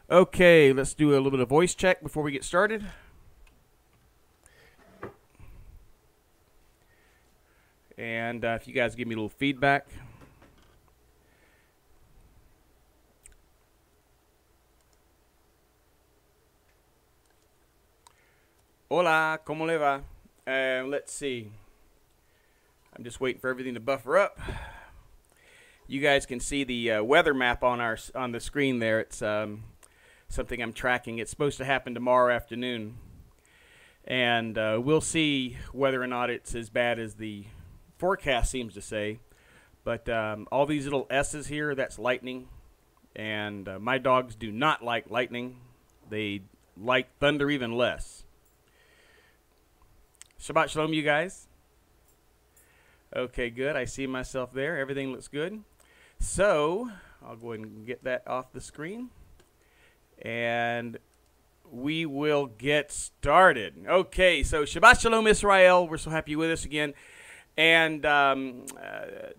Okay, let's do a little bit of voice check before we get started. And if you guys give me a little feedback. Hola, ¿cómo le va? Let's see. I'm just waiting for everything to buffer up. You guys can see the weather map on the screen there. It's something I'm tracking. It's supposed to happen tomorrow afternoon. And we'll see whether or not it's as bad as the forecast seems to say. But all these little S's here, that's lightning. And my dogs do not like lightning. They like thunder even less. Shabbat Shalom, you guys. Okay, good. I see myself there. Everything looks good. So I'll go ahead and get that off the screen. And we will get started. Okay, so Shabbat Shalom, Israel. We're so happy you're with us again. And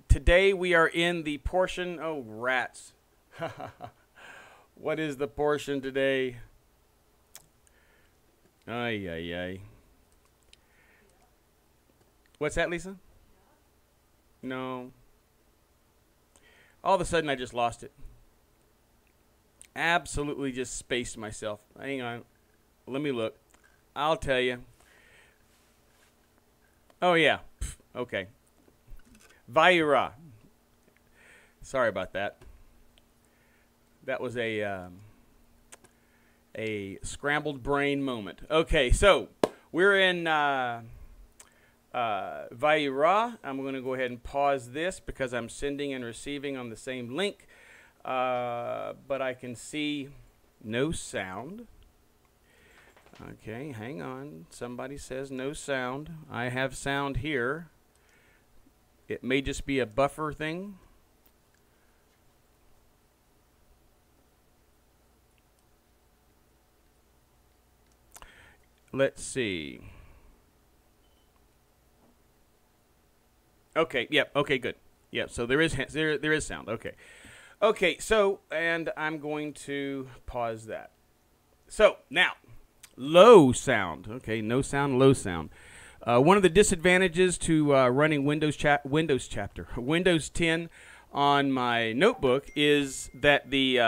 today we are in the portion. Oh, rats. What is the portion today? Ay, ay, ay. What's that, Lisa? No. All of a sudden, I just lost it. Absolutely just spaced myself. Hang on. Let me look. I'll tell you. Oh, yeah. Okay. Vayira. Sorry about that. That was a scrambled brain moment. Okay, so we're in Vayira. I'm going to go ahead and pause this because I'm sending and receiving on the same link. But I can see no sound. Okay, hang on. Somebody says no sound. I have sound here. It may just be a buffer thing. Let's see. Okay, yep, okay, good. Yep, so there is sound. Okay. Okay, so, and I'm going to pause that. So, now, low sound. Okay, no sound, low sound. One of the disadvantages to running Windows 10 on my notebook is that the,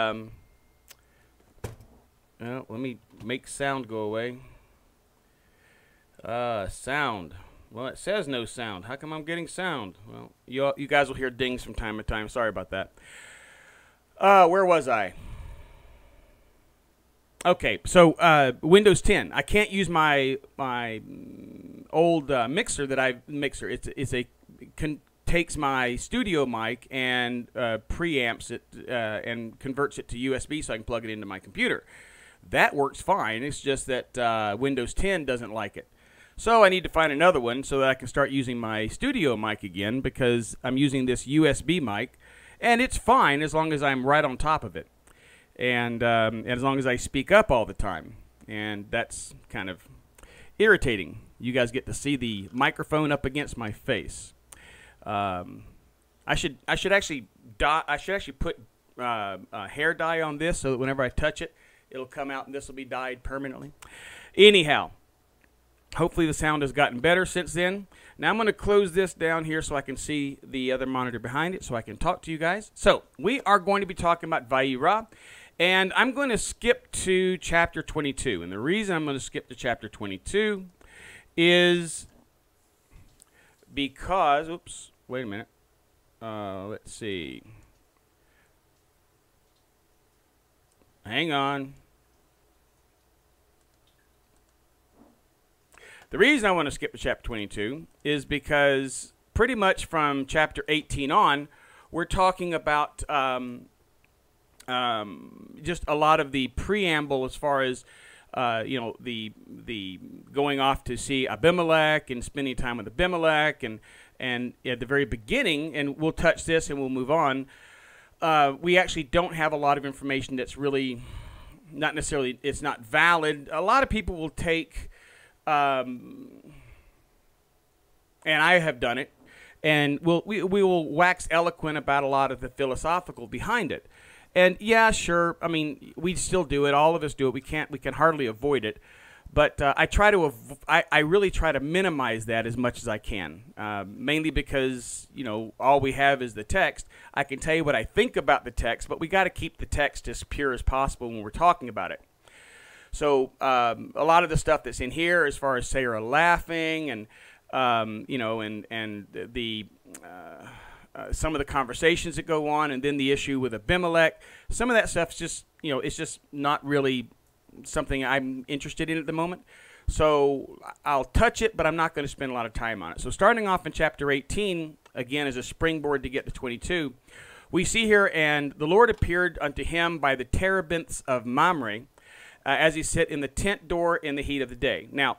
let me make sound go away. Sound. Well, it says no sound. How come I'm getting sound? Well, you guys will hear dings from time to time. Sorry about that. Where was I? Okay, so Windows 10. I can't use my old mixer that takes my studio mic and preamps it and converts it to USB so I can plug it into my computer. That works fine. It's just that Windows 10 doesn't like it. So I need to find another one so that I can start using my studio mic again because I'm using this USB mic. And it's fine as long as I'm right on top of it. And as long as I speak up all the time. And that's kind of irritating. You guys get to see the microphone up against my face. I should actually put hair dye on this so that whenever I touch it, it'll come out and this will be dyed permanently. Anyhow. Hopefully the sound has gotten better since then. Now I'm going to close this down here so I can see the other monitor behind it so I can talk to you guys. So we are going to be talking about Vayira, and I'm going to skip to chapter 22. And the reason I'm going to skip to chapter 22 is because, oops, wait a minute. Let's see. Hang on. The reason I want to skip to chapter 22 is because pretty much from chapter 18 on, we're talking about just a lot of the preamble as far as the going off to see Abimelech and spending time with Abimelech, and at the very beginning, and we'll touch this and we'll move on. We actually don't have a lot of information that's really not necessarily, it's not valid. A lot of people will take. And I have done it, and we will wax eloquent about a lot of the philosophical behind it. And yeah, sure. I mean, we still do it. All of us do it. We can hardly avoid it. But I really try to minimize that as much as I can, mainly because, all we have is the text. I can tell you what I think about the text, but we got to keep the text as pure as possible when we're talking about it. So a lot of the stuff that's in here, as far as Sarah laughing and, the some of the conversations that go on, and then the issue with Abimelech, some of that stuff's just, it's just not really something I'm interested in at the moment. So I'll touch it, but I'm not going to spend a lot of time on it. So starting off in chapter 18, again, as a springboard to get to 22, we see here, and the Lord appeared unto him by the terebinths of Mamre, as he sat in the tent door in the heat of the day. Now,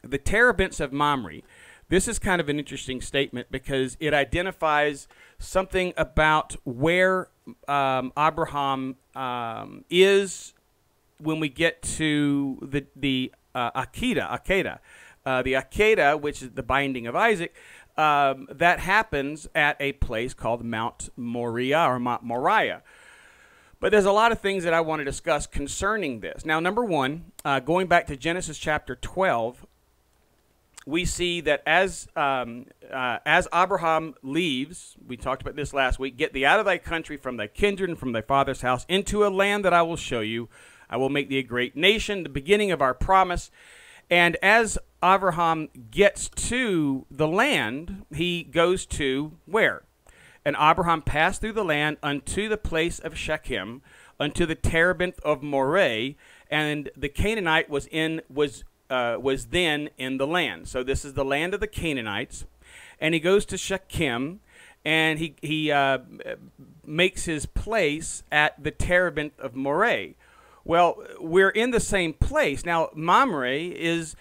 the terebinths of Mamre, this is kind of an interesting statement because it identifies something about where Abraham is when we get to the Akidah, the Akidah, which is the binding of Isaac, that happens at a place called Mount Moriah or Mount Moriah. But there's a lot of things that I want to discuss concerning this. Now, number one, going back to Genesis chapter 12, we see that as Abraham leaves, we talked about this last week, get thee out of thy country, from thy kindred, and from thy father's house, into a land that I will show you. I will make thee a great nation, the beginning of our promise. And as Abraham gets to the land, he goes to where? And Abraham passed through the land unto the place of Shechem, unto the terebinth of Moreh, and the Canaanite was then in the land. So this is the land of the Canaanites. And he goes to Shechem, and he makes his place at the terebinth of Moreh. Well, we're in the same place. Now, Mamre is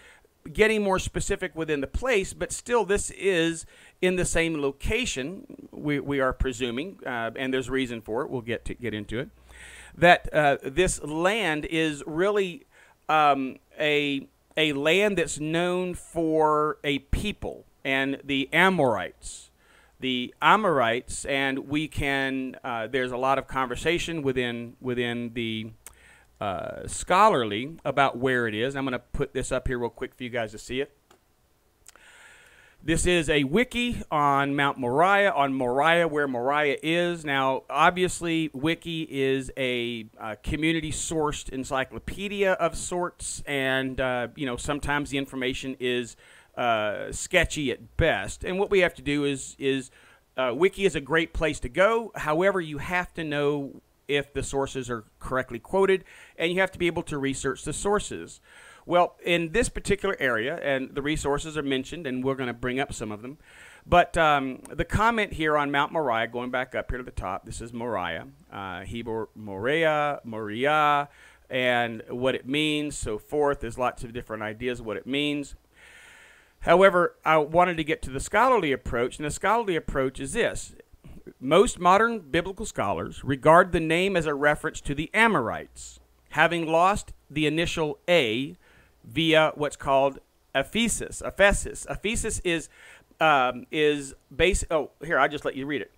getting more specific within the place, but still this is in the same location, we are presuming, and there's reason for it. We'll get into it. That this land is really a land that's known for a people, and the Amorites. The Amorites, and we can, there's a lot of conversation within the scholarly about where it is. I'm going to put this up here real quick for you guys to see it. This is a wiki on Mount Moriah, where Moriah is. Now, obviously, wiki is a community-sourced encyclopedia of sorts, and sometimes the information is sketchy at best. And what we have to do is wiki is a great place to go. However, you have to know if the sources are correctly quoted, and you have to be able to research the sources. Well, in this particular area, and the resources are mentioned, and we're going to bring up some of them, but the comment here on Mount Moriah, going back up here to the top, this is Moriah, Hebrew Moriah, and what it means, so forth. There's lots of different ideas of what it means. However, I wanted to get to the scholarly approach, and the scholarly approach is this. Most modern biblical scholars regard the name as a reference to the Amorites, having lost the initial A via what's called Ephesus. Ephesus is basic. Oh, here, I'll just let you read it.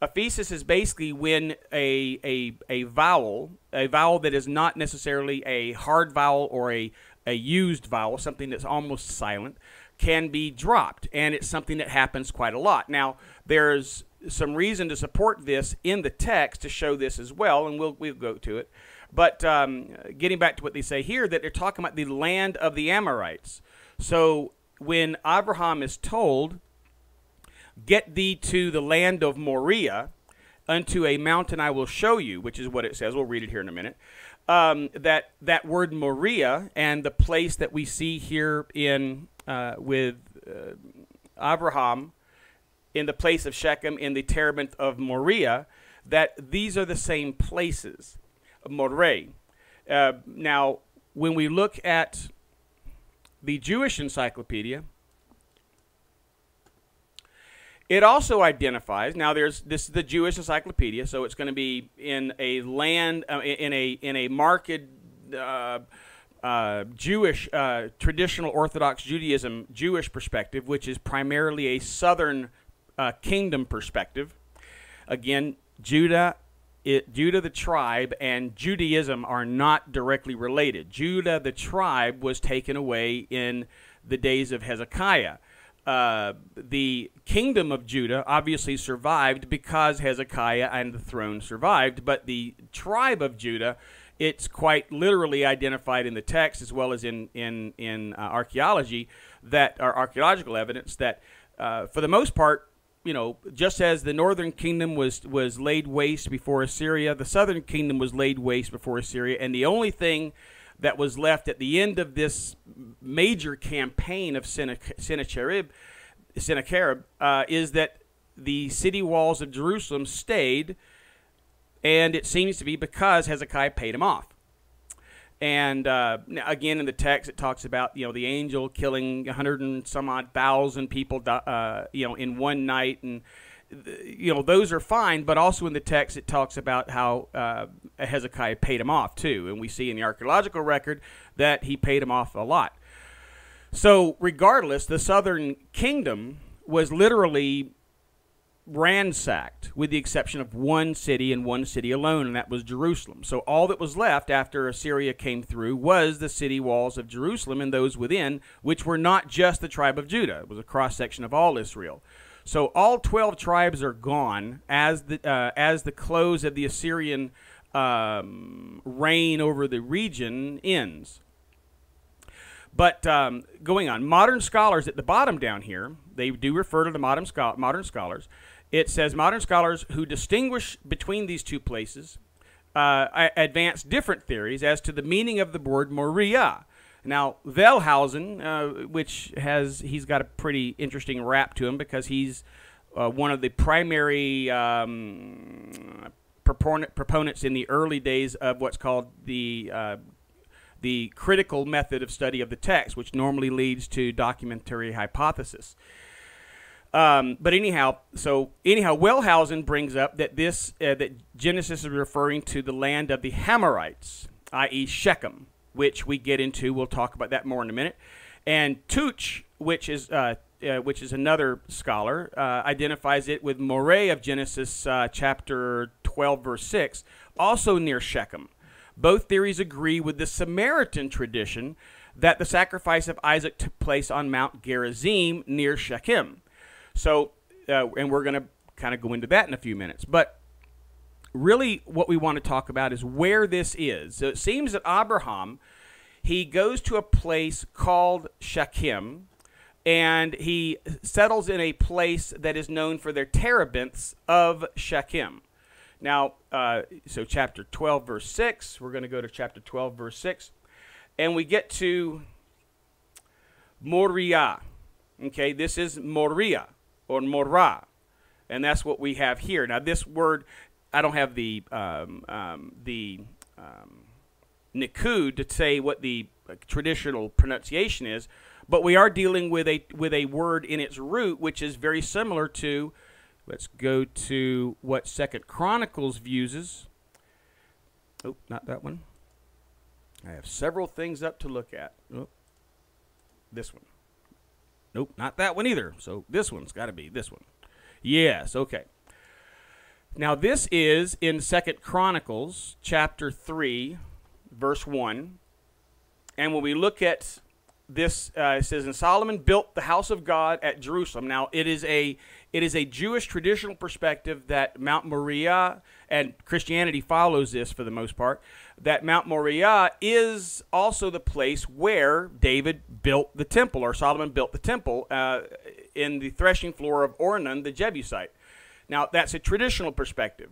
Ephesus is basically when a vowel that is not necessarily a hard vowel or a used vowel, something that's almost silent, can be dropped, and it's something that happens quite a lot. Now, there's some reason to support this in the text to show this as well, and we'll go to it. But getting back to what they say here, that they're talking about the land of the Amorites. So when Abraham is told, get thee to the land of Moriah, unto a mountain I will show you, which is what it says. We'll read it here in a minute. That word Moriah and the place that we see here in with Abraham in the place of Shechem in the terebinth of Moriah, that these are the same places. Moreh. Now, when we look at the Jewish encyclopedia, it also identifies. Now, this is the Jewish encyclopedia, so it's going to be in a land in a marked Jewish traditional Orthodox Judaism Jewish perspective, which is primarily a southern kingdom perspective. Again, Judah Judah the tribe and Judaism are not directly related. Judah the tribe was taken away in the days of Hezekiah. The kingdom of Judah obviously survived because Hezekiah and the throne survived, but the tribe of Judah, it's quite literally identified in the text as well as in archaeology, that are archaeological evidence that for the most part, you know, just as the northern kingdom was laid waste before Assyria, the southern kingdom was laid waste before Assyria, and the only thing that was left at the end of this major campaign of Sennacherib is that the city walls of Jerusalem stayed, and it seems to be because Hezekiah paid him off. And again, in the text, it talks about, you know, the angel killing 100 and some odd thousand people, you know, in one night, and you know, those are fine. But also in the text, it talks about how Hezekiah paid him off too, and we see in the archaeological record that he paid him off a lot. So, regardless, the southern kingdom was literally ransacked, with the exception of one city and one city alone, and that was Jerusalem. So all that was left after Assyria came through was the city walls of Jerusalem and those within, which were not just the tribe of Judah. It was a cross-section of all Israel. So all 12 tribes are gone as the close of the Assyrian reign over the region ends. But going on, modern scholars at the bottom down here, they do refer to the modern scholars. It says modern scholars who distinguish between these two places advance different theories as to the meaning of the word Moriah. Now, Wellhausen, he's got a pretty interesting rap to him because he's one of the primary proponents in the early days of what's called the critical method of study of the text, which normally leads to documentary hypothesis. But anyhow, Wellhausen brings up that that Genesis is referring to the land of the Hamorites, i.e. Shechem, which we get into. We'll talk about that more in a minute. And Tuch, which is another scholar, identifies it with Moreh of Genesis chapter 12, verse 6, also near Shechem. Both theories agree with the Samaritan tradition that the sacrifice of Isaac took place on Mount Gerizim near Shechem. So, and we're going to kind of go into that in a few minutes. But really what we want to talk about is where this is. So it seems that Abraham, he goes to a place called Shechem, and he settles in a place that is known for their terebinths of Shechem. Now, so chapter 12, verse 6, we're going to go to chapter 12, verse 6, and we get to Moriah. Okay, this is Moriah, or Morah, and that's what we have here. Now, this word, I don't have the Nikud to say what the traditional pronunciation is, but we are dealing with a word in its root, which is very similar to. Let's go to what 2 Chronicles uses. Oh, not that one. I have several things up to look at. Oh, this one. Nope, not that one either. So this one's got to be this one. Yes, okay. Now this is in 2 Chronicles chapter 3, verse 1. And when we look at this, it says, and Solomon built the house of God at Jerusalem. Now it is a Jewish traditional perspective that Mount Moriah, and Christianity follows this for the most part, that Mount Moriah is also the place where David built the temple, or Solomon built the temple in the threshing floor of Ornan the Jebusite. Now that's a traditional perspective.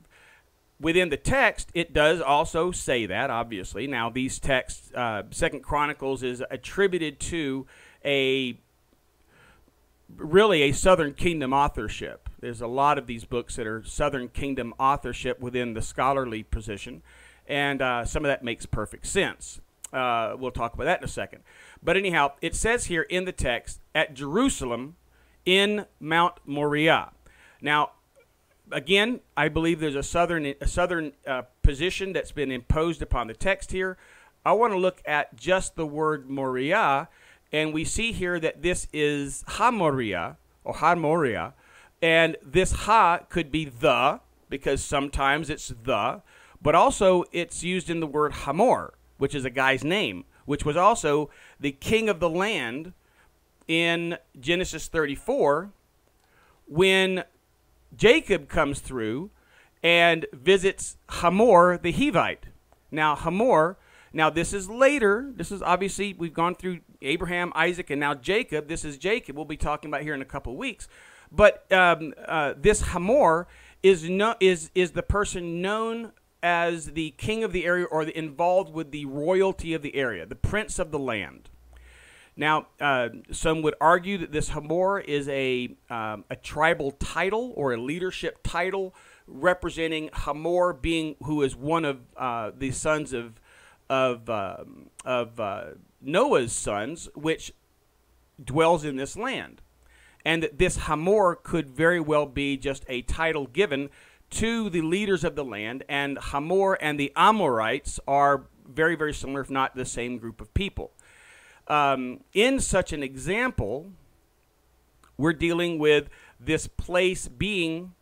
Within the text, it does also say that, obviously. Now, these texts, 2 Chronicles is attributed to really a Southern Kingdom authorship. There's a lot of these books that are Southern Kingdom authorship within the scholarly position, and some of that makes perfect sense. We'll talk about that in a second. But anyhow, it says here in the text, at Jerusalem in Mount Moriah. Now, again, I believe there's a southern position that's been imposed upon the text here. I want to look at just the word Moriah, and we see here that this is Ha-Moriah, or Ha-Moriah, and this Ha could be the, because sometimes it's the, but also it's used in the word Hamor, which is a guy's name, which was also the king of the land in Genesis 34 when Jacob comes through and visits Hamor the Hivite. Now, Hamor, now this is later. This is obviously, we've gone through Abraham, Isaac, and now Jacob. This is Jacob we'll be talking about here in a couple of weeks. But this Hamor is the person known as the king of the area, or involved with the royalty of the area, the prince of the land. Now, some would argue that this Hamor is a tribal title or a leadership title, representing Hamor being who is one of the sons of Noah's sons, which dwells in this land, and that this Hamor could very well be just a title given to the leaders of the land. And Hamor and the Amorites are very, very similar, if not the same group of people. In such an example, we're dealing with this place being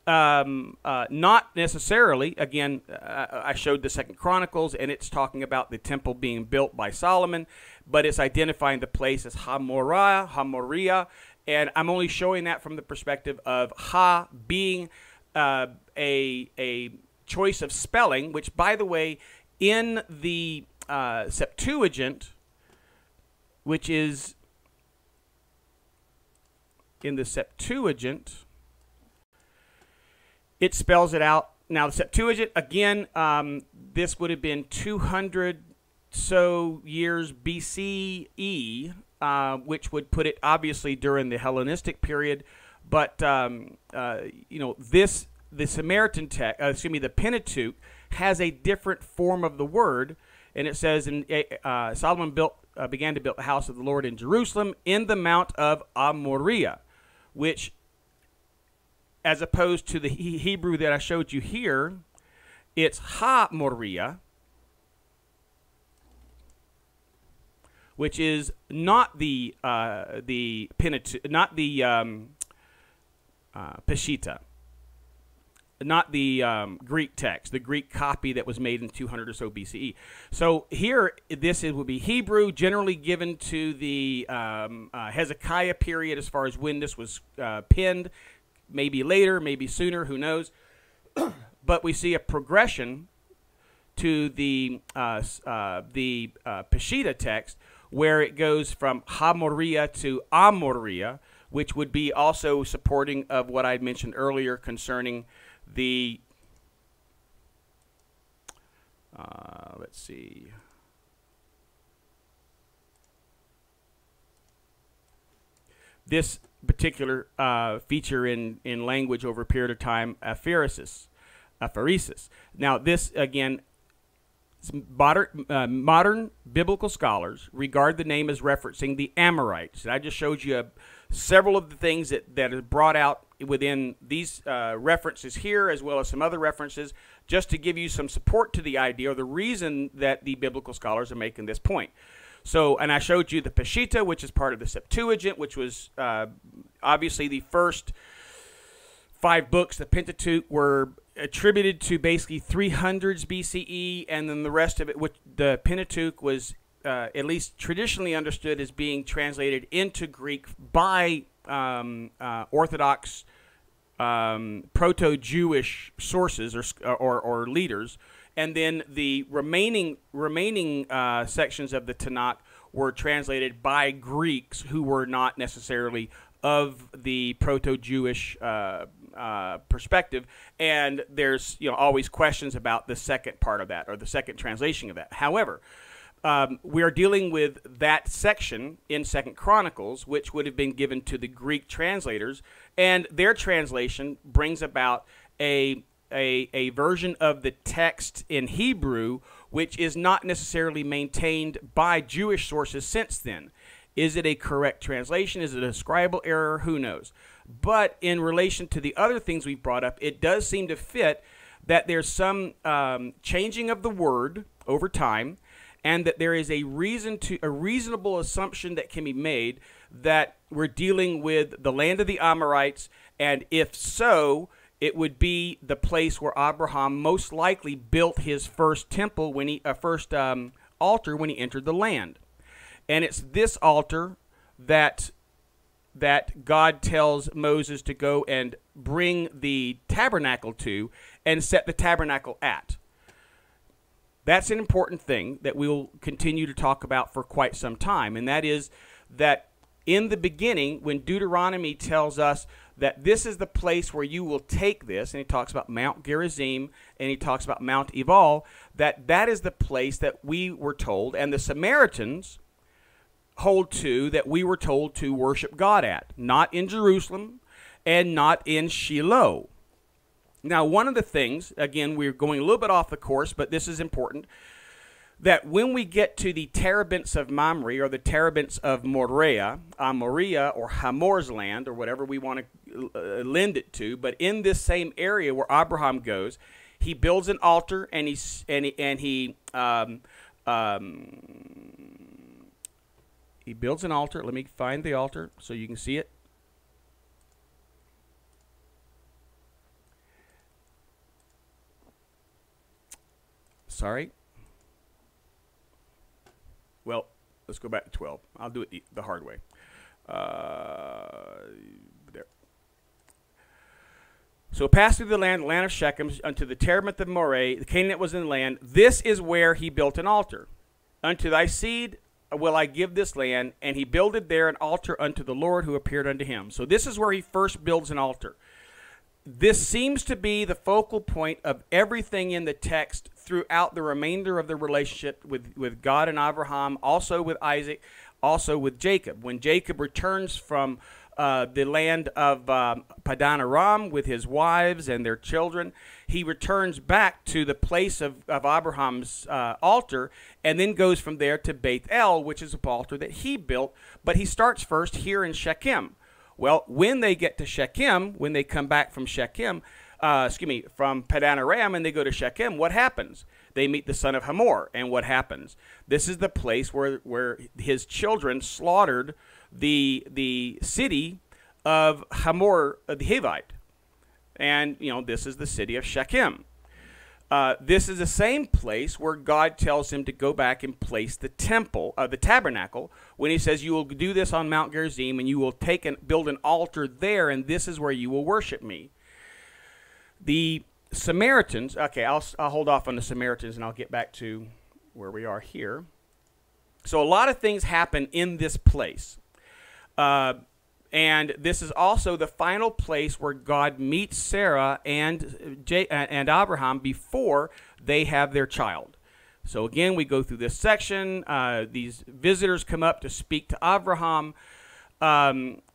not necessarily, again, I showed the 2nd Chronicles, and it's talking about the temple being built by Solomon, but it's identifying the place as Hamoria, and I'm only showing that from the perspective of Ha being a choice of spelling, which, by the way, in the Septuagint, which is in the Septuagint, it spells it out. Now, the Septuagint, again, this would have been 200 so years BCE, which would put it obviously during the Hellenistic period. But you know, the Samaritan text, the Pentateuch, has a different form of the word, and it says, Solomon began to build the house of the Lord in Jerusalem in the Mount of Moriah, which, as opposed to the Hebrew that I showed you here, it's Ha-Moriah, which is not the Pentateuch, not the Peshitta, not the Greek text, the Greek copy that was made in 200 or so BCE. So here, would be Hebrew, generally given to the Hezekiah period as far as when this was penned. Maybe later, maybe sooner, who knows? But we see a progression to the Peshitta text, where it goes from Ha-Moriah to Amoriah, which would be also supporting of what I mentioned earlier concerning the, let's see, this particular feature in language over a period of time, aphoresis. Now, this, again, modern biblical scholars regard the name as referencing the Amorites. And I just showed you several of the things that are brought out within these references here, as well as some other references, just to give you some support to the idea or the reason that the biblical scholars are making this point. So, and I showed you the Peshitta, which is part of the Septuagint, which was obviously the first 5 books, the Pentateuch, were attributed to basically 300s BCE, and then the rest of it, which the Pentateuch was at least traditionally understood as being translated into Greek by Orthodox proto-Jewish sources or leaders, and then the remaining sections of the Tanakh were translated by Greeks who were not necessarily of the proto-Jewish perspective, and there's always questions about the second part of that, or the second translation of that. However, we are dealing with that section in 2nd Chronicles, which would have been given to the Greek translators, and their translation brings about a version of the text in Hebrew, which is not necessarily maintained by Jewish sources since then. Is it a correct translation? Is it a scribal error? Who knows? But in relation to the other things we've brought up, it does seem to fit that there's some changing of the word over time, and that there is a reasonable assumption that can be made that we're dealing with the land of the Amorites, and if so, it would be the place where Abraham most likely built his first temple when he altar when he entered the land. And it's this altar that God tells Moses to go and bring the tabernacle to and set the tabernacle at. That's an important thing that we'll continue to talk about for quite some time, and that is that in the beginning, when Deuteronomy tells us that this is the place where you will take this, and he talks about Mount Gerizim, and he talks about Mount Ebal, that is the place that we were told, and the Samaritans hold to, that we were told to worship God at, not in Jerusalem and not in Shiloh. Now, one of the things, again, we're going a little bit off the course, but this is important, that when we get to the terebinths of Mamre, or the terebinths of Moriah, or Hamor's land, or whatever we want to lend it to, but in this same area where Abraham goes, he builds an altar, and he builds an altar. Let me find the altar so you can see it. Sorry. Well, let's go back to 12. I'll do it the hard way. There. So pass through the land of Shechem, unto the terebinth of Moreh, the Canaanite was in the land. This is where he built an altar. Unto thy seed will I give this land, and he builded there an altar unto the Lord who appeared unto him. So this is where he first builds an altar. This seems to be the focal point of everything in the text throughout the remainder of the relationship with God and Abraham, also with Isaac, also with Jacob. When Jacob returns from the land of Padan Aram with his wives and their children, he returns back to the place of Abraham's altar, and then goes from there to Beth El, which is an altar that he built, but he starts first here in Shechem. Well, when they get to Shechem, when they come back from Shechem, from Padan Aram, and they go to Shechem, what happens? They meet the son of Hamor, and what happens? This is the place where his children slaughtered the city of Hamor the Hivite. And, this is the city of Shechem. This is the same place where God tells him to go back and place the temple, the tabernacle, when he says, you will do this on Mount Gerizim, and you will build an altar there, and this is where you will worship me. The Samaritans, okay, I'll hold off on the Samaritans, and I'll get back to where we are here. So a lot of things happen in this place. And this is also the final place where God meets Sarah and Abraham before they have their child. So again, we go through this section. These visitors come up to speak to Abraham.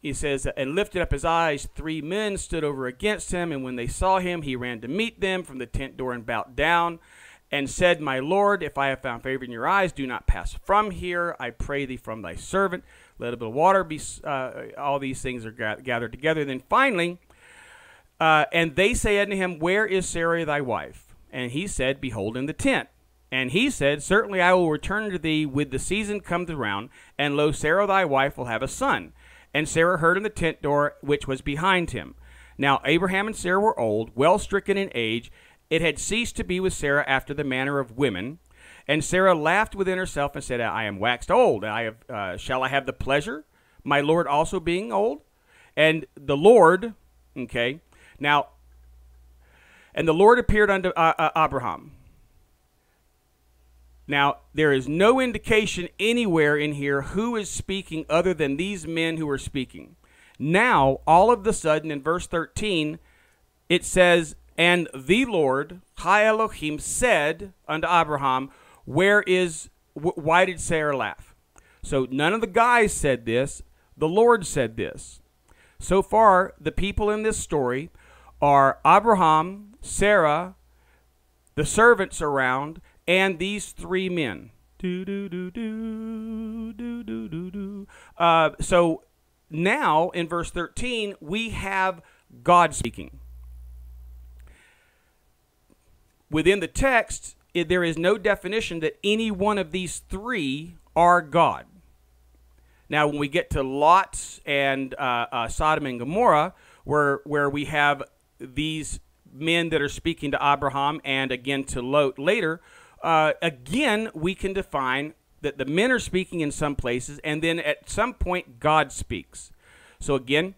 He says, and lifted up his eyes, 3 men stood over against him, and when they saw him, he ran to meet them from the tent door and bowed down, and said, my Lord, if I have found favor in your eyes, do not pass from here. I pray thee from thy servant. Let a bit of water be, all these things are gathered together. Then finally, and they say unto him, where is Sarah thy wife? And he said, behold, in the tent. And he said, certainly I will return to thee with the season come round, and lo, Sarah thy wife will have a son. And Sarah heard in the tent door which was behind him. Now Abraham and Sarah were old, well stricken in age. It had ceased to be with Sarah after the manner of women. And Sarah laughed within herself and said, I am waxed old. Shall I have the pleasure, my Lord also being old? And the Lord, okay, now, and the Lord appeared unto Abraham. Now, there is no indication anywhere in here who is speaking other than these men who are speaking. Now, all of the sudden, in verse 13, it says, and the Lord, Hi Elohim, said unto Abraham, why did Sarah laugh? So none of the guys said this. The Lord said this. So far, the people in this story are Abraham, Sarah, the servants around, and these 3 men. So now, in verse 13, we have God speaking. Within the text, there is no definition that any one of these 3 are God. Now, when we get to Lot and Sodom and Gomorrah, where we have these men that are speaking to Abraham and again to Lot later, again, we can define that the men are speaking in some places, and then at some point, God speaks. So again,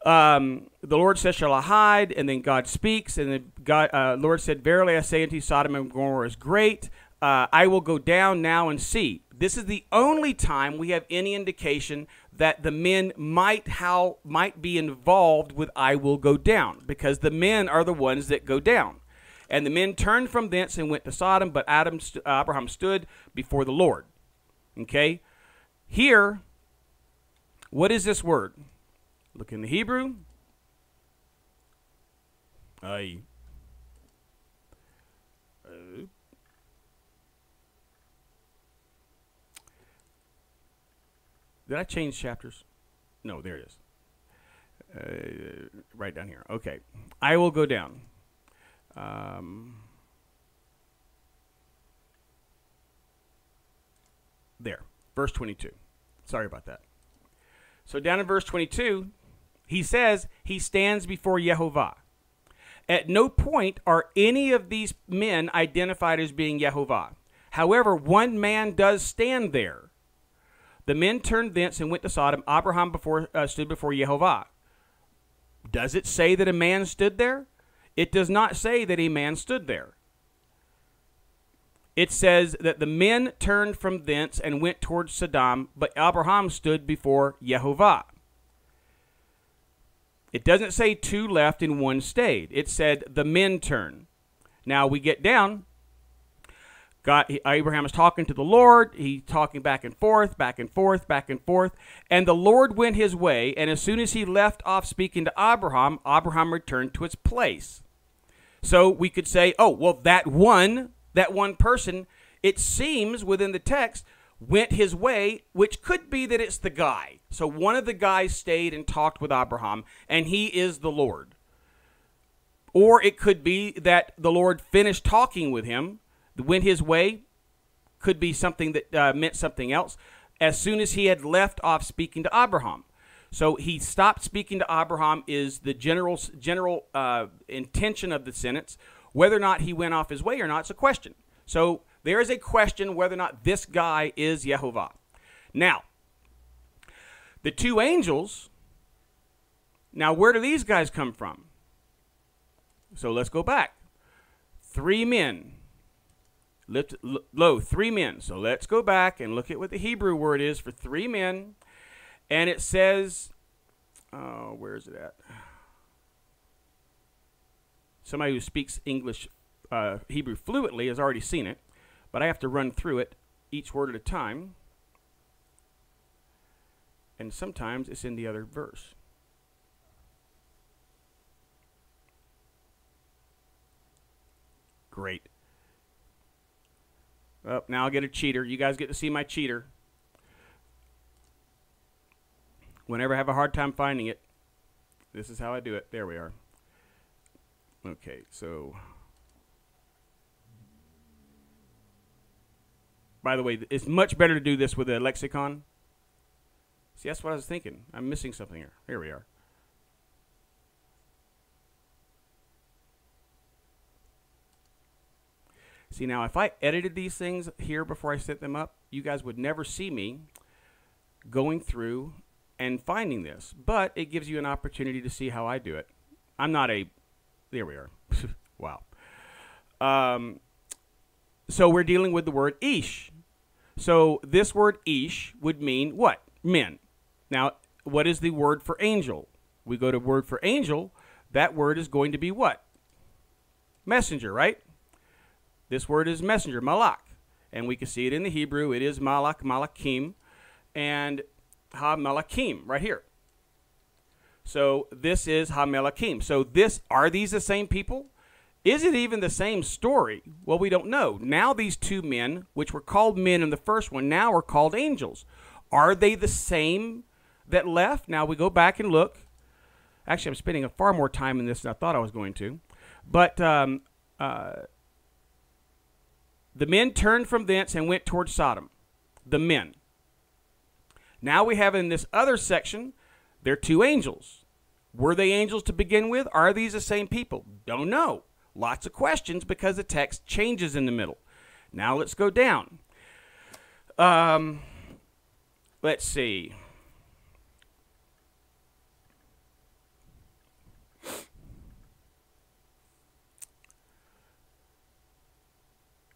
the Lord says, shall I hide? And then God speaks, and then Lord said, verily I say unto you, Sodom and Gomorrah is great. I will go down now and see. This is the only time we have any indication that the men might be involved with I will go down, because the men are the ones that go down. And the men turned from thence and went to Sodom, but Abraham stood before the Lord. Okay? Here, what is this word? Look in the Hebrew. Did I change chapters? No, there it is. Right down here. Okay. I will go down. There. Verse 22. Sorry about that. So down in verse 22, he says he stands before Yehovah. At no point are any of these men identified as being Yehovah. However, one man does stand there. The men turned thence and went to Sodom. Abraham stood before Yehovah. Does it say that a man stood there? It does not say that a man stood there. It says that the men turned from thence and went towards Sodom, but Abraham stood before Yehovah. It doesn't say two left and one stayed. It said the men turned. Now we get down. Abraham is talking to the Lord. He's talking back and forth, back and forth, back and forth. And the Lord went his way, and as soon as he left off speaking to Abraham, Abraham returned to its place. So we could say, oh, well, that one person, it seems within the text, went his way, which could be that it's the guy. So one of the guys stayed and talked with Abraham, and he is the Lord. Or it could be that the Lord finished talking with him, went his way, could be something that meant something else, as soon as he had left off speaking to Abraham. So he stopped speaking to Abraham is the general intention of the sentence. Whether or not he went off his way or not is a question. So there is a question whether or not this guy is Yehovah. Now, the two angels, now where do these guys come from? So let's go back. 3 men. Lift low, 3 men. So let's go back and look at what the Hebrew word is for 3 men. And it says, where is it at? Somebody who speaks English, Hebrew fluently has already seen it, but I have to run through it each word at a time. And sometimes it's in the other verse. Great. Oh, now I'll get a cheater. You guys get to see my cheater. Whenever I have a hard time finding it, this is how I do it. There we are. Okay, so. By the way, it's much better to do this with a lexicon. See, that's what I was thinking. I'm missing something here. Here we are. See, now, if I edited these things here before I set them up, you guys would never see me going through and finding this. But it gives you an opportunity to see how I do it. I'm not a... There we are. Wow. So we're dealing with the word ish. So this word ish would mean what? Men. Now, what is the word for angel? We go to word for angel. That word is going to be what? Messenger, right? This word is messenger, malak. And we can see it in the Hebrew. It is malak, malakim, and ha-malakim right here. So this is ha-malakim. So are these the same people? Is it even the same story? Well, we don't know. Now these 2 men, which were called men in the first one, now are called angels. Are they the same that left? Now we go back and look. Actually, I'm spending far more time in this than I thought I was going to. But the men turned from thence and went towards Sodom. The men. Now we have in this other section, they're 2 angels. Were they angels to begin with? Are these the same people? Don't know. Lots of questions because the text changes in the middle. Now let's go down. Let's see.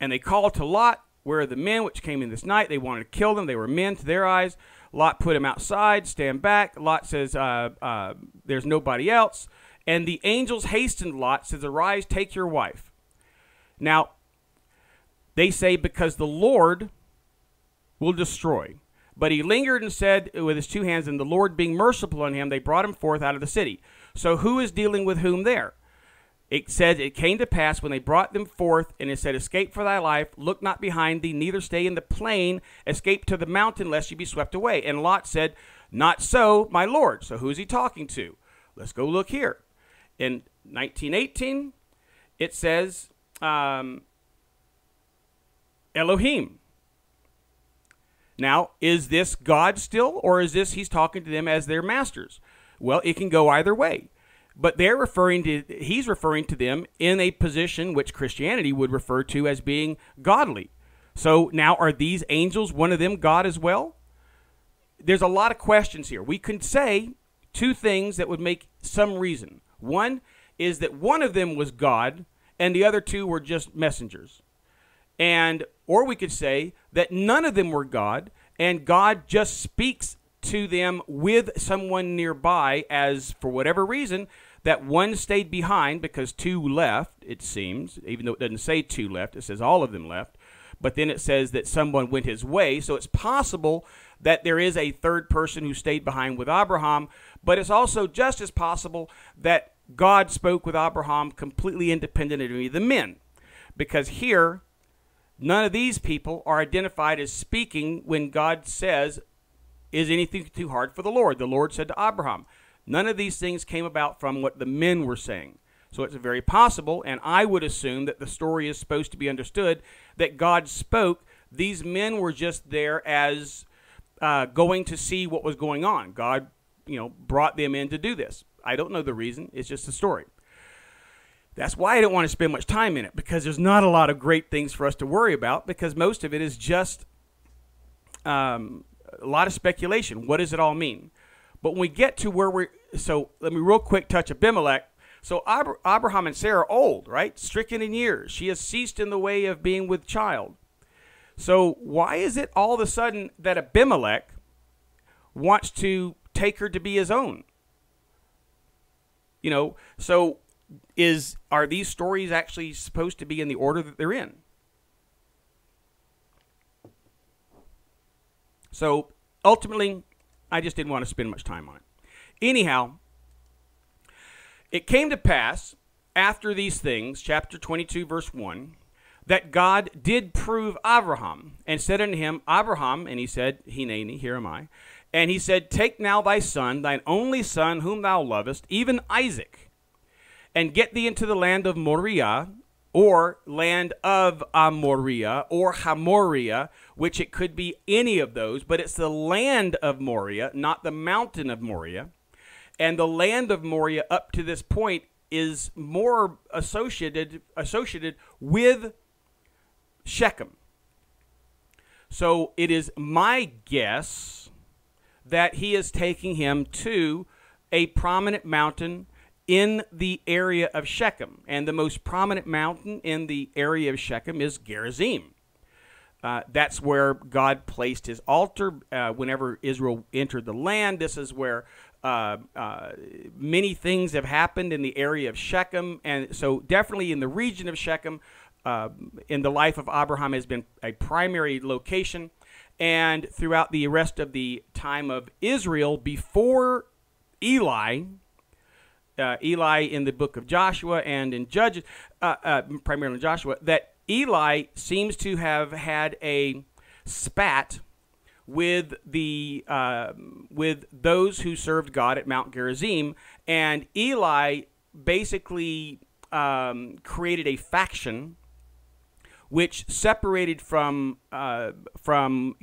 And they called to Lot, where are the men which came in this night? They wanted to kill them. They were men to their eyes. Lot put him outside, stand back. Lot says, there's nobody else. And the angels hastened Lot, says, arise, take your wife. Now, they say, because the Lord will destroy. But he lingered and said with his two hands, and the Lord being merciful on him, they brought him forth out of the city. So who is dealing with whom there? It says, it came to pass when they brought them forth, and it said, escape for thy life, look not behind thee, neither stay in the plain, escape to the mountain, lest you be swept away. And Lot said, not so, my Lord. So who is he talking to? Let's go look here. In 1918, it says, Elohim. Now, is this God still, or is this he's talking to them as their masters? Well, it can go either way. But he's referring to them in a position which Christianity would refer to as being godly. So now, are these angels, one of them, God as well? There's a lot of questions here. We can say two things that would make some reason. One is that one of them was God, and the other two were just messengers. Or we could say that none of them were God, and God just speaks to them with someone nearby, as for whatever reason that one stayed behind because two left, it seems, even though it doesn't say two left, it says all of them left. But then it says that someone went his way, so it's possible that there is a third person who stayed behind with Abraham, but it's also just as possible that God spoke with Abraham completely independent of any of the men, because here none of these people are identified as speaking when God says, is anything too hard for the Lord? The Lord said to Abraham. None of these things came about from what the men were saying. So it's very possible, and I would assume that the story is supposed to be understood, that God spoke. These men were just there as going to see what was going on. God, brought them in to do this. I don't know the reason. It's just a story. That's why I don't want to spend much time in it, because there's not a lot of great things for us to worry about, because most of it is just a lot of speculation. What does it all mean? But when we get to where so let me real quick touch Abimelech. So Abraham and Sarah are old, right? Stricken in years. She has ceased in the way of being with child. So why is it all of a sudden that Abimelech wants to take her to be his own? So are these stories actually supposed to be in the order that they're in? So ultimately, I just didn't want to spend much time on it. Anyhow, it came to pass after these things, chapter 22, verse 1, that God did prove Abraham, and said unto him, Abraham, and he said, Hineni, here am I. And he said, take now thy son, thine only son, whom thou lovest, even Isaac, and get thee into the land of Moriah, or land of Amoria, or Hamoria, which it could be any of those, but it's the land of Moriah, not the mountain of Moriah. And the land of Moriah up to this point is more associated with Shechem. So it is my guess that he is taking him to a prominent mountain in the area of Shechem. And the most prominent mountain in the area of Shechem is Gerizim. That's where God placed his altar whenever Israel entered the land. This is where many things have happened in the area of Shechem. And so definitely in the region of Shechem, in the life of Abraham, has been a primary location. And throughout the rest of the time of Israel, before Eli in the book of Joshua and in Judges, primarily in Joshua, that Eli seems to have had a spat with with those who served God at Mount Gerizim, and Eli basically created a faction which separated from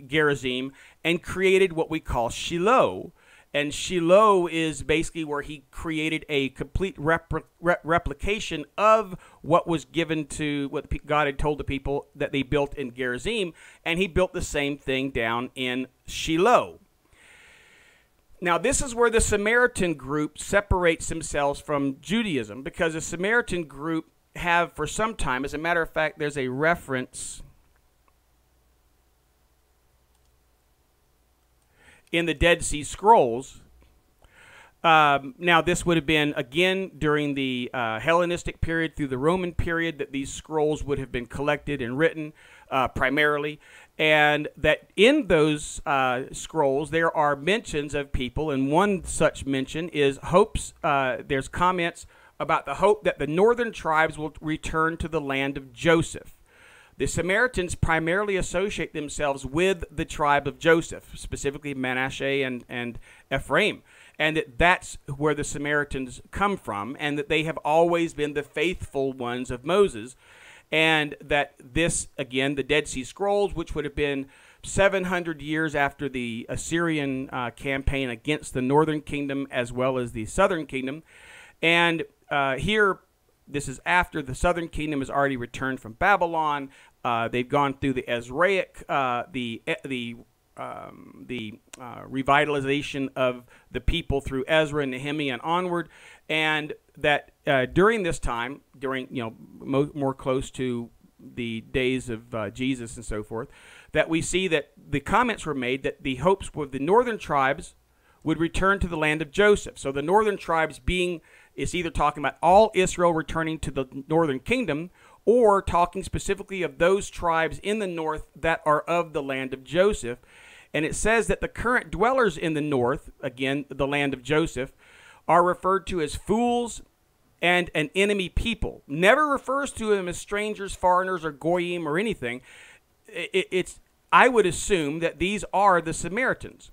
Gerizim and created what we call Shiloh. And Shiloh is basically where he created a complete replication of what was given to what God had told the people that they built in Gerizim, and he built the same thing down in Shiloh. Now, this is where the Samaritan group separates themselves from Judaism, because the Samaritan group have for some time, as a matter of fact, there's a reference in the Dead Sea Scrolls. Now, this would have been, again, during the Hellenistic period through the Roman period that these scrolls would have been collected and written primarily. And that in those scrolls, there are mentions of people, and one such mention is hopes. There's comments about the hope that the northern tribes will return to the land of Joseph. The Samaritans primarily associate themselves with the tribe of Joseph, specifically Manasseh and Ephraim, and that's where the Samaritans come from, and that they have always been the faithful ones of Moses, and that this, again, the Dead Sea Scrolls, which would have been 700 years after the Assyrian campaign against the northern kingdom as well as the southern kingdom, and here, this is after the southern kingdom has already returned from Babylon. They've gone through the Ezraic, the revitalization of the people through Ezra and Nehemiah and onward, and that during this time, during more close to the days of Jesus and so forth, that we see that the comments were made that the hopes of the northern tribes would return to the land of Joseph. So the northern tribes being, it's either talking about all Israel returning to the northern kingdom, or talking specifically of those tribes in the north that are of the land of Joseph. And it says that the current dwellers in the north, again, the land of Joseph, are referred to as fools and an enemy people. Never refers to them as strangers, foreigners, or goyim or anything. I would assume that these are the Samaritans.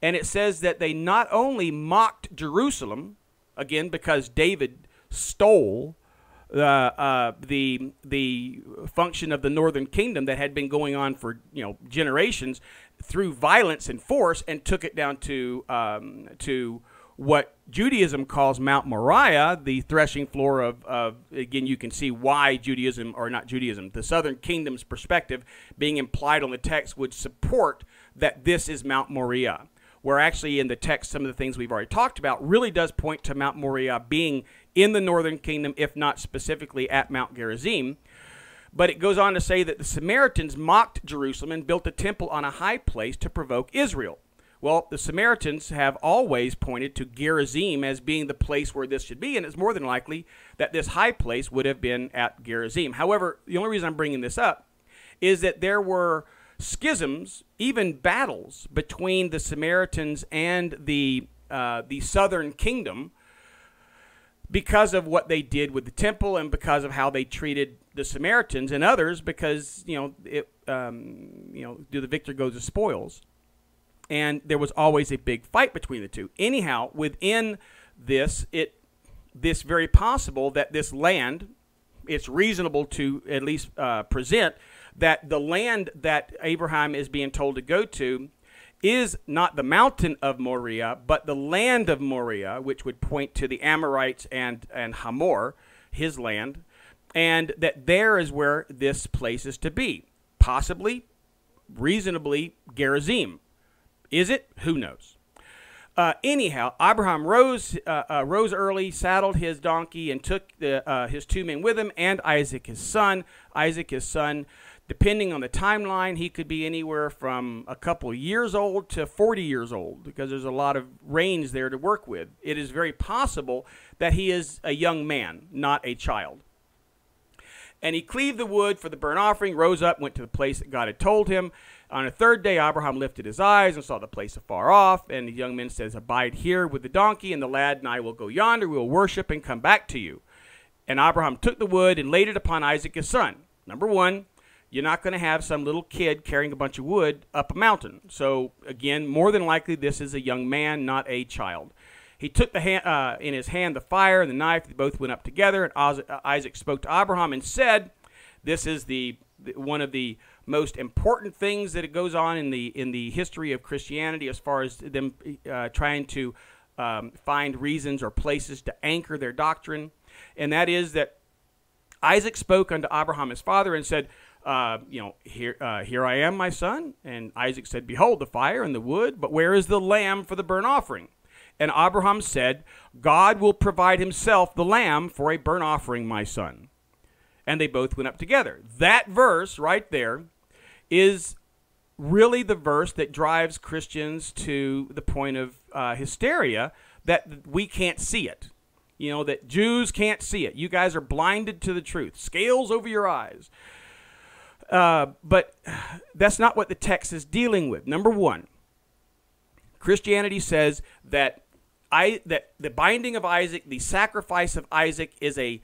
And it says that they not only mocked Jerusalem, again, because David stole the function of the northern kingdom that had been going on for generations through violence and force, and took it down to what Judaism calls Mount Moriah, the threshing floor of again, you can see why Judaism, or not Judaism, the southern kingdom's perspective being implied on the text would support that this is Mount Moriah, where actually in the text some of the things we've already talked about really does point to Mount Moriah being in the northern kingdom, if not specifically at Mount Gerizim. But it goes on to say that the Samaritans mocked Jerusalem and built a temple on a high place to provoke Israel. Well, the Samaritans have always pointed to Gerizim as being the place where this should be, and it's more than likely that this high place would have been at Gerizim. However, the only reason I'm bringing this up is that there were schisms, even battles, between the Samaritans and the southern kingdom because of what they did with the temple and because of how they treated the Samaritans, and others because do the victor goes to spoils. And there was always a big fight between the two. Anyhow, within this, this very possible that this land, it's reasonable to at least present that the land that Abraham is being told to go to is not the mountain of Moriah, but the land of Moriah, which would point to the Amorites and Hamor, his land, and that there is where this place is to be. Possibly, reasonably, Gerizim. Is it? Who knows? Anyhow, Abraham rose early, saddled his donkey, and took his 2 men with him, and Isaac his son. Isaac his son, depending on the timeline, he could be anywhere from a couple years old to 40 years old, because there's a lot of range there to work with. It is very possible that he is a young man, not a child. And he cleaved the wood for the burnt offering, rose up, went to the place that God had told him. On the third day, Abraham lifted his eyes and saw the place afar off. And the young man says, "Abide here with the donkey, and the lad and I will go yonder. We will worship and come back to you." And Abraham took the wood and laid it upon Isaac his son. Number one, you're not going to have some little kid carrying a bunch of wood up a mountain. So, again, more than likely, this is a young man, not a child. He took in his hand the fire and the knife. They both went up together. And Isaac spoke to Abraham and said, "This is one of the most important things that it goes on in the history of Christianity, as far as them trying to find reasons or places to anchor their doctrine. And that is that Isaac spoke unto Abraham his father and said, here I am, my son. And Isaac said, behold, the fire and the wood, but where is the lamb for the burnt offering? And Abraham said, God will provide himself the lamb for a burnt offering, my son. And they both went up together. That verse right there is really the verse that drives Christians to the point of hysteria, that we can't see it. You know, that Jews can't see it. You guys are blinded to the truth. Scales over your eyes. But that's not what the text is dealing with. Number one, Christianity says that the binding of Isaac, the sacrifice of Isaac, is a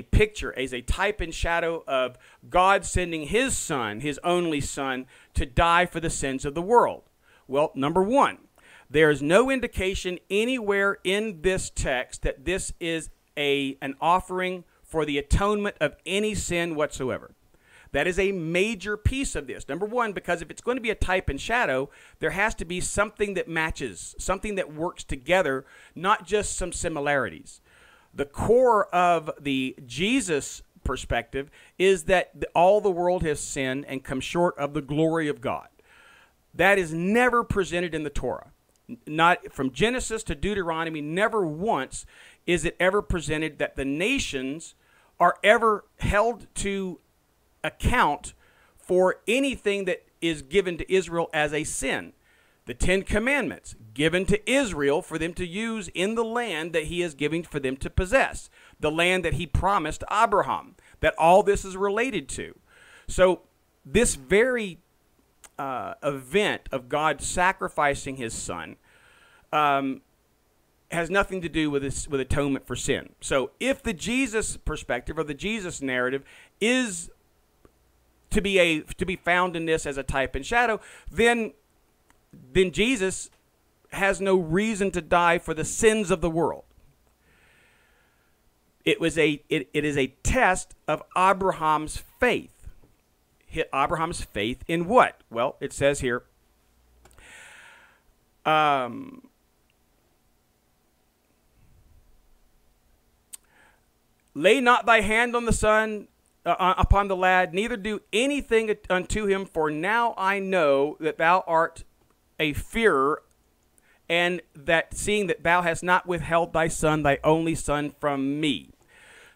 picture, is a type and shadow of God sending his son, his only son, to die for the sins of the world. Well, number one, there is no indication anywhere in this text that this is an offering for the atonement of any sin whatsoever. That is a major piece of this. Number one, because if it's going to be a type and shadow, there has to be something that matches, something that works together, not just some similarities. The core of the Jesus perspective is that all the world has sinned and come short of the glory of God. That is never presented in the Torah. Not from Genesis to Deuteronomy, never once is it ever presented that the nations are ever held to account for anything that is given to Israel as a sin. The Ten Commandments given to Israel for them to use in the land that he is giving for them to possess, the land that he promised to Abraham, that all this is related to. So this very event of God sacrificing his son has nothing to do with atonement for sin. So if the Jesus perspective or the Jesus narrative is to be found in this as a type and shadow, then Jesus has no reason to die for the sins of the world. It is a test of Abraham's faith. Abraham's faith in what? Well, it says here, lay not thy hand on the son, upon the lad, neither do anything unto him, for now I know that thou art a fearer, and that seeing that thou hast not withheld thy son, thy only son, from me.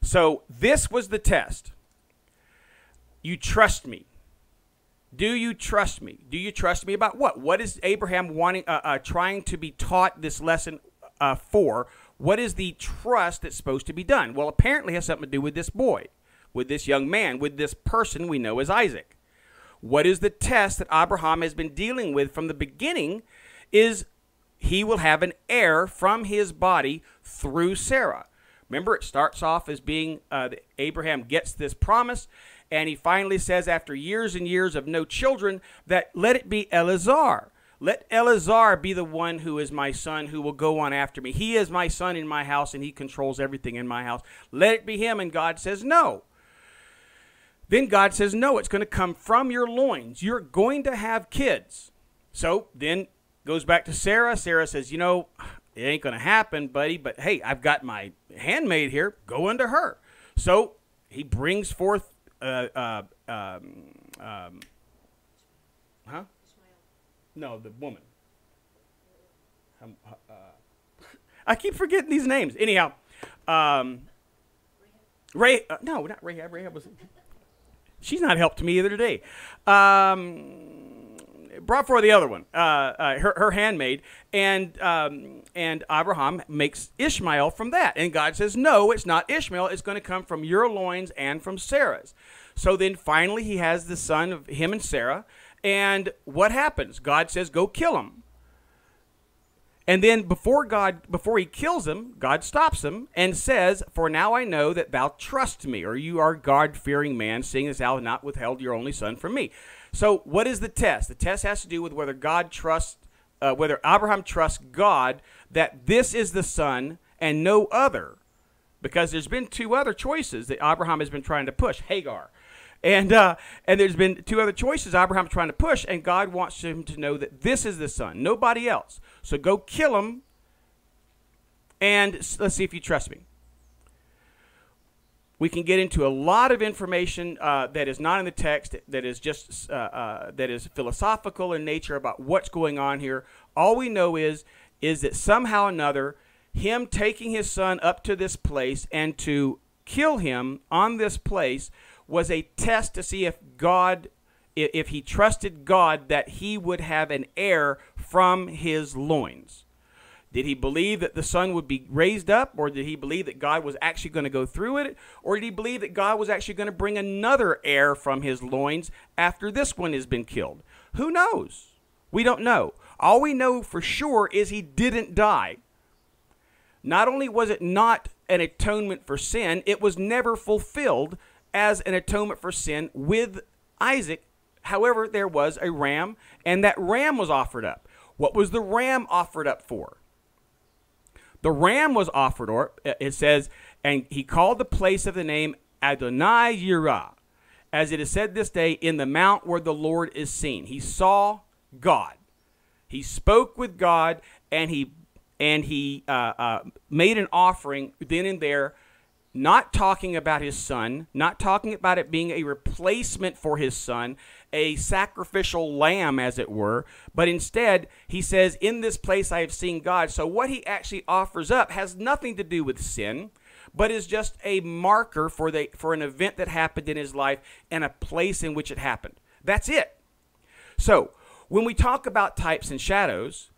So this was the test. You trust me. Do you trust me? Do you trust me about what? What is Abraham trying to be taught this lesson for? What is the trust that's supposed to be done? Well, apparently it has something to do with this boy, with this young man, with this person we know as Isaac. What is the test that Abraham has been dealing with from the beginning is he will have an heir from his body through Sarah. Remember, it starts off as being Abraham gets this promise, and he finally says after years and years of no children that let it be Eleazar. Let Eleazar be the one who is my son who will go on after me. He is my son in my house, and he controls everything in my house. Let it be him, and God says no. Then God says, no, it's going to come from your loins. You're going to have kids. So then goes back to Sarah. Sarah says, you know, it ain't going to happen, buddy, but hey, I've got my handmaid here. Go unto her. So he brings forth, huh? No, the woman. I keep forgetting these names. Anyhow, no, not Rahab. Rahab was... She's not helped me either today. Brought forth the other one, her handmaid, and Abraham makes Ishmael from that. And God says, no, it's not Ishmael. It's going to come from your loins and from Sarah's. So then finally he has the son of him and Sarah. And what happens? God says, go kill him. And then before he kills him, God stops him and says, for now I know that thou trust me, or you are a God-fearing man, seeing as thou hast not withheld your only son from me. So what is the test? The test has to do with whether whether Abraham trusts God that this is the son and no other. Because there's been two other choices that Abraham has been trying to push. Hagar. And there's been two other choices Abraham's trying to push, and God wants him to know that this is the son, nobody else. So go kill him, and let's see if you trust me. We can get into a lot of information that is not in the text, that is just that is philosophical in nature about what's going on here. All we know is that somehow or another, him taking his son up to this place and to kill him on this place was a test to see if he trusted God that he would have an heir from his loins. Did he believe that the son would be raised up, or did he believe that God was actually going to go through it, or did he believe that God was actually going to bring another heir from his loins after this one has been killed? Who knows? We don't know. All we know for sure is he didn't die. Not only was it not an atonement for sin, it was never fulfilled as an atonement for sin with Isaac. However, there was a ram, and that ram was offered up. What was the ram offered up for? The ram was offered, or it says, and he called the place of the name Adonai Yirah, as it is said this day, in the mount where the Lord is seen. He saw God. He spoke with God, and he made an offering then and there, not talking about his son, not talking about it being a replacement for his son, a sacrificial lamb, as it were, but instead he says, in this place I have seen God. So what he actually offers up has nothing to do with sin, but is just a marker for an event that happened in his life and a place in which it happened. That's it. So when we talk about types and shadows,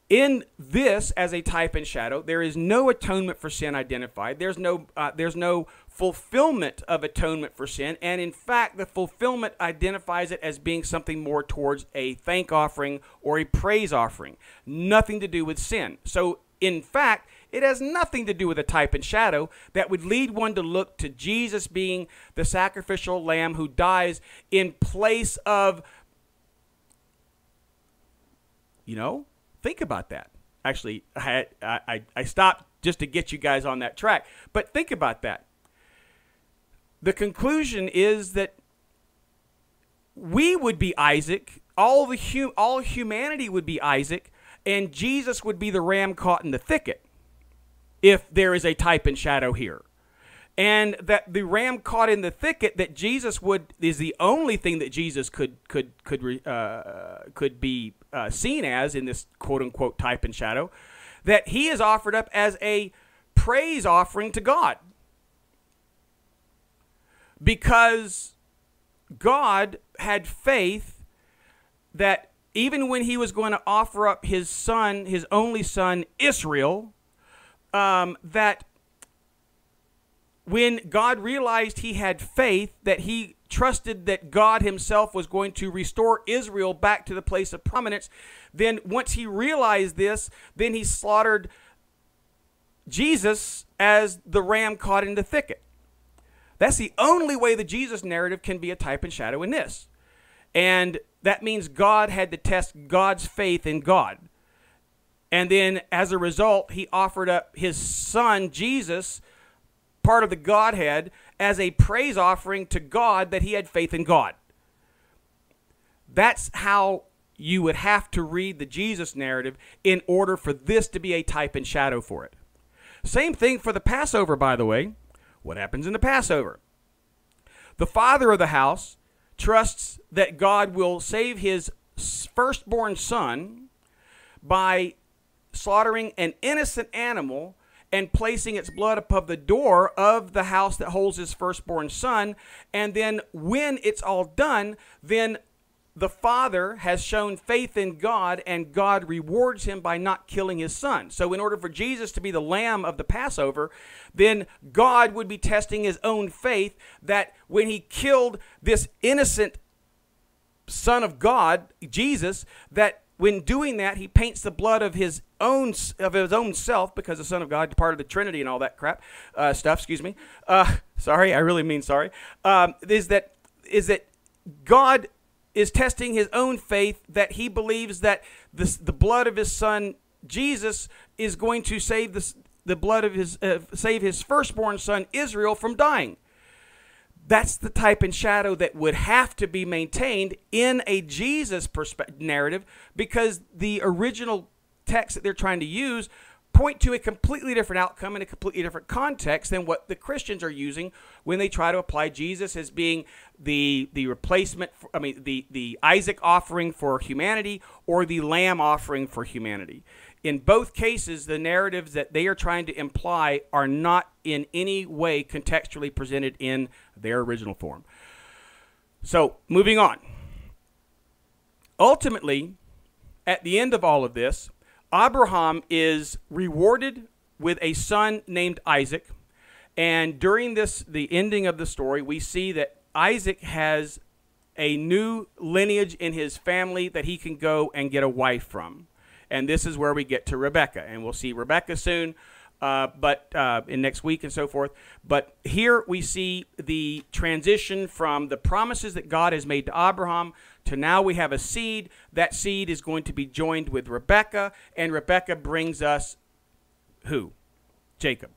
in this, as a type and shadow, there is no atonement for sin identified. There's no fulfillment of atonement for sin. And in fact, the fulfillment identifies it as being something more towards a thank offering or a praise offering. Nothing to do with sin. So in fact, it has nothing to do with a type and shadow that would lead one to look to Jesus being the sacrificial lamb who dies in place of, think about that. Actually, I stopped just to get you guys on that track. But think about that. The conclusion is that we would be Isaac, all humanity would be Isaac, and Jesus would be the ram caught in the thicket, if there is a type and shadow here. And that the ram caught in the thicket that Jesus is the only thing that Jesus could be seen as in this quote-unquote type and shadow, that he is offered up as a praise offering to God. Because God had faith that even when he was going to offer up his son, his only son, Israel, that when God realized he had faith, that he trusted that God himself was going to restore Israel back to the place of prominence, then once he realized this, then he slaughtered Jesus as the ram caught in the thicket. That's the only way the Jesus narrative can be a type and shadow in this. And that means God had to test God's faith in God. And then as a result, he offered up his son, Jesus, part of the Godhead, as a praise offering to God that he had faith in God. That's how you would have to read the Jesus narrative in order for this to be a type and shadow for it. Same thing for the Passover, by the way. What happens in the Passover? The father of the house trusts that God will save his firstborn son by slaughtering an innocent animal and placing its blood above the door of the house that holds his firstborn son. And then when it's all done, then the father has shown faith in God, and God rewards him by not killing his son. So in order for Jesus to be the lamb of the Passover, then God would be testing his own faith that when he killed this innocent son of God, Jesus, that when doing that, he paints the blood of his own self, because the Son of God, part of the Trinity and all that crap stuff. Excuse me. Sorry, I really mean sorry. Is that God is testing his own faith, that he believes that the blood of his son Jesus is going to save save his firstborn son Israel from dying. That's the type and shadow that would have to be maintained in a Jesus narrative, because the original text that they're trying to use point to a completely different outcome in a completely different context than what the Christians are using when they try to apply Jesus as being the replacement, the Isaac offering for humanity or the lamb offering for humanity. In both cases, the narratives that they are trying to imply are not in any way contextually presented in their original form. So, moving on. Ultimately, at the end of all of this, Abraham is rewarded with a son named Isaac. And during the ending of the story, we see that Isaac has a new lineage in his family that he can go and get a wife from. And this is where we get to Rebekah. And we'll see Rebekah soon, in next week and so forth. But here we see the transition from the promises that God has made to Abraham to now we have a seed. That seed is going to be joined with Rebekah. And Rebekah brings us who? Jacob.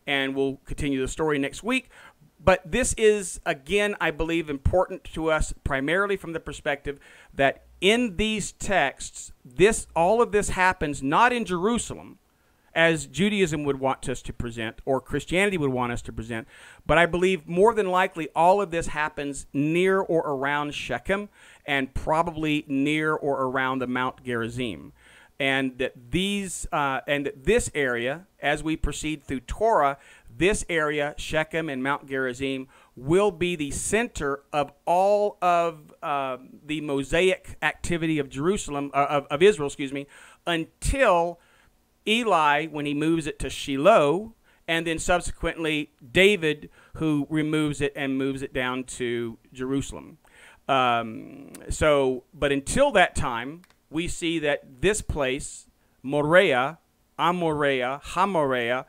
And we'll continue the story next week. But this is, again, I believe, important to us primarily from the perspective that in these texts, all of this happens not in Jerusalem, as Judaism would want us to present, or Christianity would want us to present, but I believe more than likely all of this happens near or around Shechem, and probably near or around the Mount Gerizim. And that this area, as we proceed through Torah, this area, Shechem and Mount Gerizim, will be the center of all of the Mosaic activity of Jerusalem, of Israel, until Eli, when he moves it to Shiloh, and then subsequently David, who removes it and moves it down to Jerusalem. But until that time, we see that this place, Moriah, Amorea, Hamorea,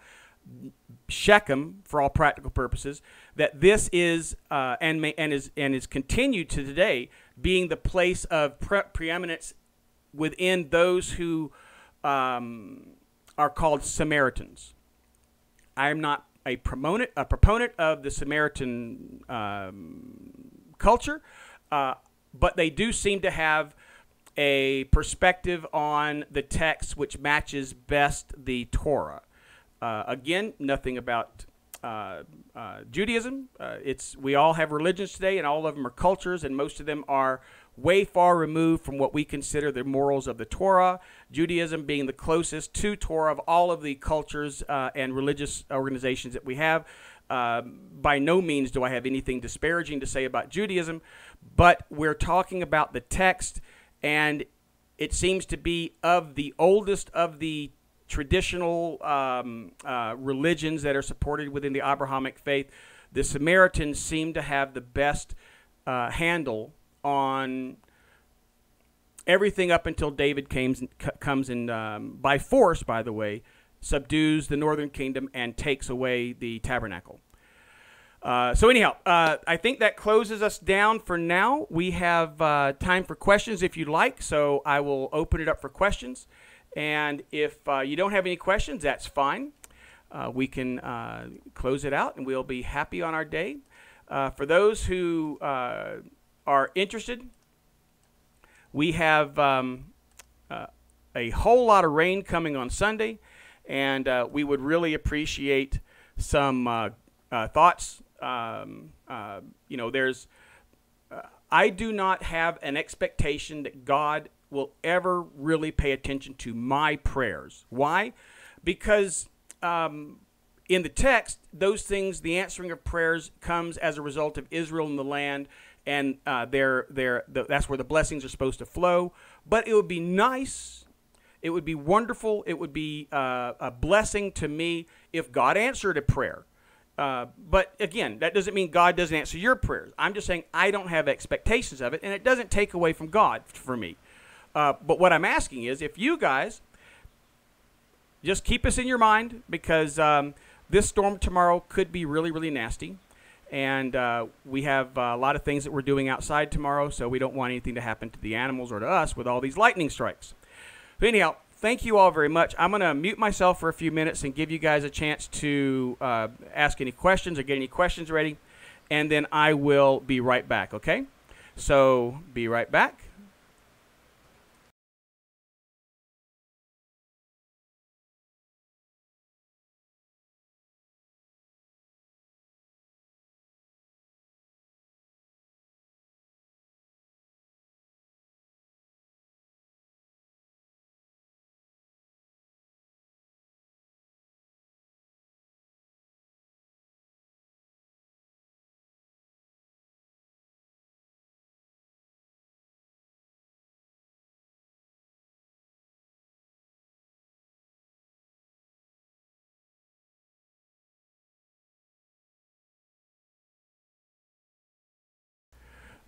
Shechem, for all practical purposes, that this is and is continued to today being the place of preeminence within those who are called Samaritans. I am not a proponent of the Samaritan culture, but they do seem to have a perspective on the text which matches best the Torah. Again, nothing about Judaism. We all have religions today, and all of them are cultures, and most of them are way far removed from what we consider the morals of the Torah. Judaism being the closest to Torah of all of the cultures and religious organizations that we have. By no means do I have anything disparaging to say about Judaism, but we're talking about the text, and it seems to be of the oldest of the traditional religions that are supported within the Abrahamic faith. The Samaritans seem to have the best handle on everything up until David comes in by force, by the way, subdues the northern kingdom and takes away the tabernacle. So anyhow, I think that closes us down for now. We have time for questions if you'd like, so I will open it up for questions. And if you don't have any questions, that's fine. We can close it out, and we'll be happy on our day. For those who are interested, we have a whole lot of rain coming on Sunday, and we would really appreciate some thoughts. I do not have an expectation that God will ever really pay attention to my prayers. Why? Because in the text, those things, the answering of prayers comes as a result of Israel and the land, and that's where the blessings are supposed to flow. But it would be nice, it would be wonderful, it would be a blessing to me if God answered a prayer. But again, that doesn't mean God doesn't answer your prayers. I'm just saying I don't have expectations of it, and it doesn't take away from God for me. But what I'm asking is, if you guys just keep us in your mind, because this storm tomorrow could be really, really nasty. And we have a lot of things that we're doing outside tomorrow, so we don't want anything to happen to the animals or to us with all these lightning strikes. But anyhow, thank you all very much. I'm going to mute myself for a few minutes and give you guys a chance to ask any questions or get any questions ready. and then I will be right back, okay? So be right back.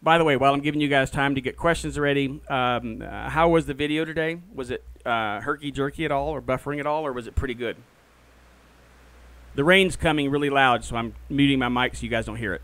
By the way, while I'm giving you guys time to get questions ready, how was the video today? Was it herky-jerky at all or buffering at all, or was it pretty good? The rain's coming really loud, so I'm muting my mic so you guys don't hear it.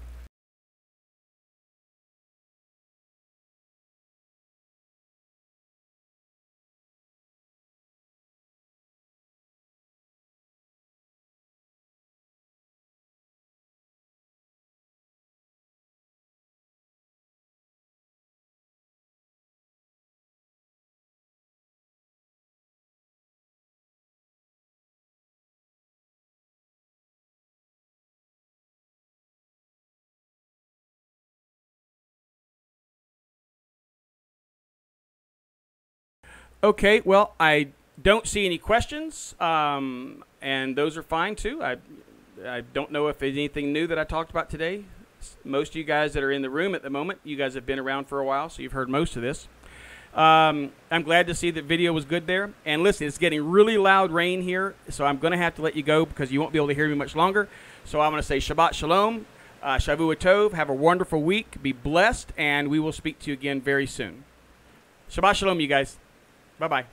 Okay, well, I don't see any questions, and those are fine too. I don't know if there's anything new that I talked about today. Most of you guys that are in the room at the moment, you guys have been around for a while, so you've heard most of this. I'm glad to see that video was good there. And listen, it's getting really loud rain here, so I'm going to have to let you go because you won't be able to hear me much longer. So I'm going to say Shabbat Shalom, Shavua Tov, have a wonderful week, be blessed, and we will speak to you again very soon. Shabbat Shalom, you guys. Bye-bye.